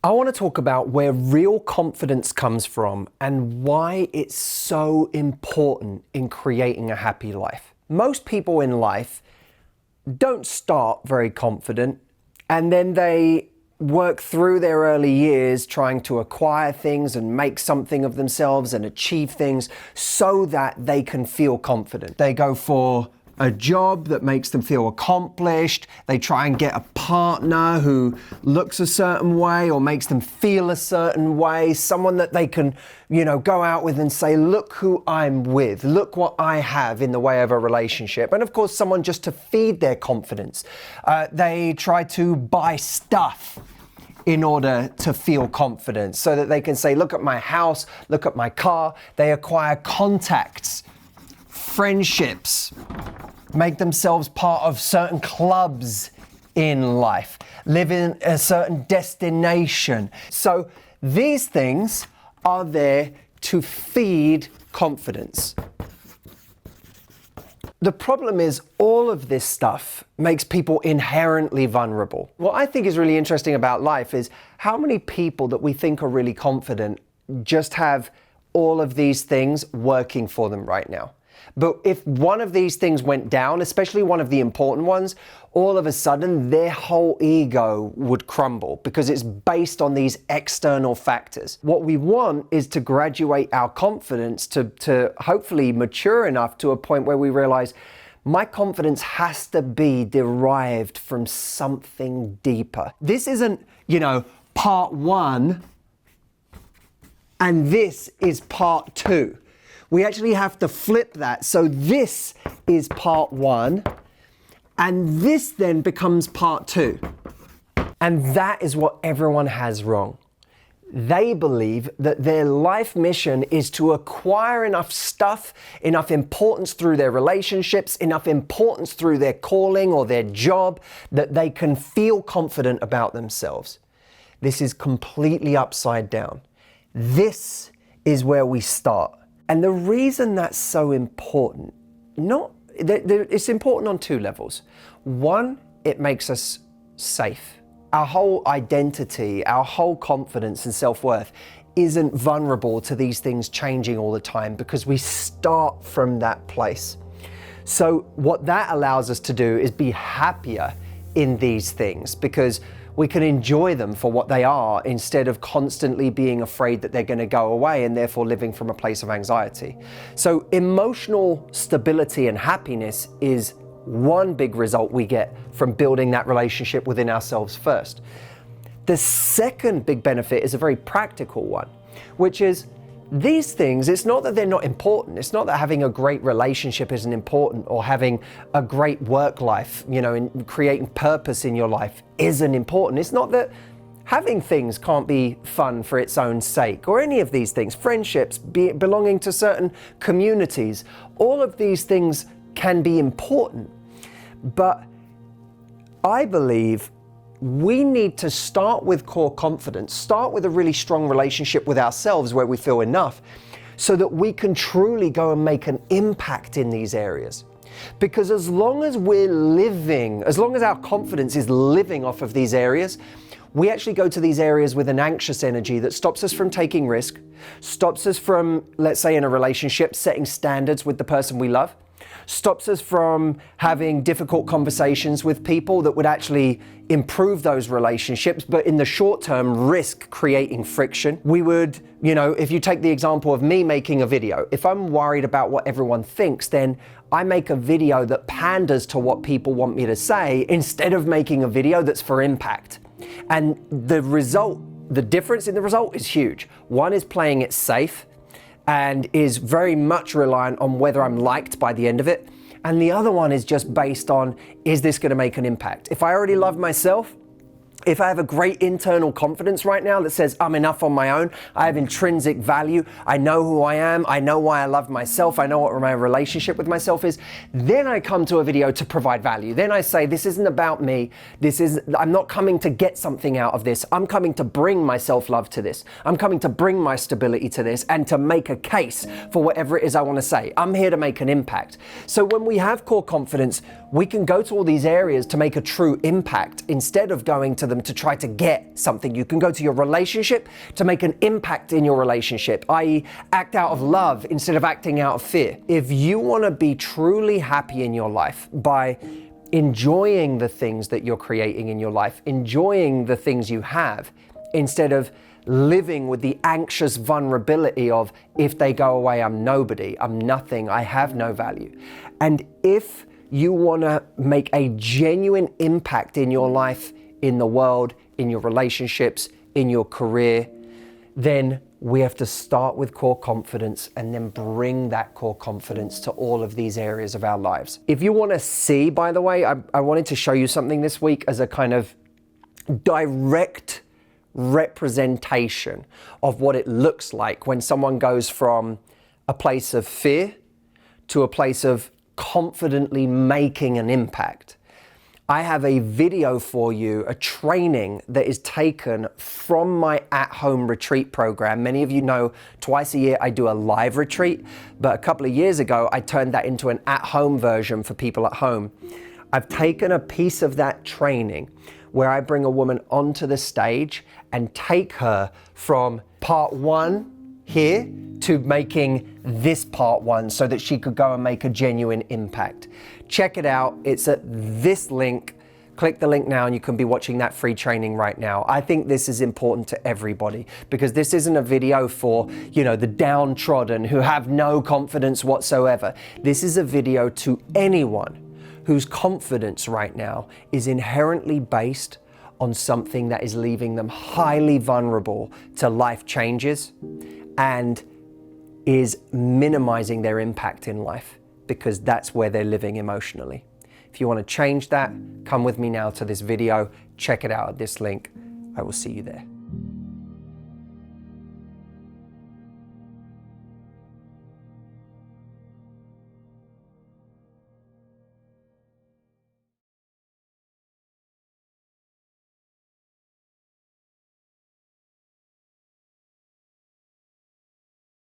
I want to talk about where real confidence comes from and why it's so important in creating a happy life. Most people in life don't start very confident, and then they work through their early years trying to acquire things and make something of themselves and achieve things so that they can feel confident. They go for a job that makes them feel accomplished. They try and get a partner who looks a certain way or makes them feel a certain way, someone that they can, go out with and say, look who I'm with, look what I have in the way of a relationship. And of course, someone just to feed their confidence. They try to buy stuff in order to feel confident so that they can say, look at my house, look at my car. They acquire contacts, friendships, make themselves part of certain clubs in life, live in a certain destination. So these things are there to feed confidence. The problem is all of this stuff makes people inherently vulnerable. What I think is really interesting about life is how many people that we think are really confident just have all of these things working for them right now. But if one of these things went down, especially one of the important ones, all of a sudden their whole ego would crumble because it's based on these external factors. What we want is to graduate our confidence to hopefully mature enough to a point where we realize my confidence has to be derived from something deeper. This isn't, part one and this is part two. We actually have to flip that. So this is part one, and this then becomes part two. And that is what everyone has wrong. They believe that their life mission is to acquire enough stuff, enough importance through their relationships, enough importance through their calling or their job, that they can feel confident about themselves. This is completely upside down. This is where we start. And the reason that's so important, it's important on two levels. One, it makes us safe. Our whole identity, our whole confidence and self-worth isn't vulnerable to these things changing all the time because we start from that place. So what that allows us to do is be happier in these things because we can enjoy them for what they are instead of constantly being afraid that they're going to go away and therefore living from a place of anxiety. So emotional stability and happiness is one big result we get from building that relationship within ourselves first. The second big benefit is a very practical one, which is these things, it's not that they're not important. It's not that having a great relationship isn't important or having a great work life, and creating purpose in your life isn't important. It's not that having things can't be fun for its own sake or any of these things. Friendships, belonging to certain communities, all of these things can be important. But I believe we need to start with core confidence, start with a really strong relationship with ourselves where we feel enough so that we can truly go and make an impact in these areas. Because as long as our confidence is living off of these areas, we actually go to these areas with an anxious energy that stops us from taking risk, stops us from, let's say in a relationship, setting standards with the person we love, stops us from having difficult conversations with people that would actually improve those relationships, but in the short term risk creating friction. We would, if you take the example of me making a video, if I'm worried about what everyone thinks, then I make a video that panders to what people want me to say instead of making a video that's for impact. And the difference in the result is huge. One is playing it safe and is very much reliant on whether I'm liked by the end of it. And the other one is just based on, is this going to make an impact? If I already love myself, if I have a great internal confidence right now that says I'm enough on my own, I have intrinsic value, I know who I am, I know why I love myself, I know what my relationship with myself is, then I come to a video to provide value. Then I say, this isn't about me, I'm not coming to get something out of this, I'm coming to bring my self-love to this, I'm coming to bring my stability to this and to make a case for whatever it is I want to say. I'm here to make an impact. So when we have core confidence, we can go to all these areas to make a true impact instead of going to the them to try to get something. You can go to your relationship to make an impact in your relationship, i.e. act out of love instead of acting out of fear. If you want to be truly happy in your life by enjoying the things that you're creating in your life, enjoying the things you have, instead of living with the anxious vulnerability of, if they go away, I'm nobody, I'm nothing, I have no value. And if you want to make a genuine impact in your life, in the world, in your relationships, in your career, then we have to start with core confidence and then bring that core confidence to all of these areas of our lives. If you want to see, by the way, I wanted to show you something this week as a kind of direct representation of what it looks like when someone goes from a place of fear to a place of confidently making an impact. I have a video for you, a training that is taken from my at-home retreat program. Many of you know twice a year I do a live retreat, but a couple of years ago I turned that into an at-home version for people at home. I've taken a piece of that training where I bring a woman onto the stage and take her from part one here to making this part one so that she could go and make a genuine impact. Check it out. It's at this link. Click the link now and you can be watching that free training right now. I think this is important to everybody because this isn't a video for, the downtrodden who have no confidence whatsoever. This is a video to anyone whose confidence right now is inherently based on something that is leaving them highly vulnerable to life changes and is minimizing their impact in life because that's where they're living emotionally. If you want to change that, come with me now to this video, check it out at this link. I will see you there.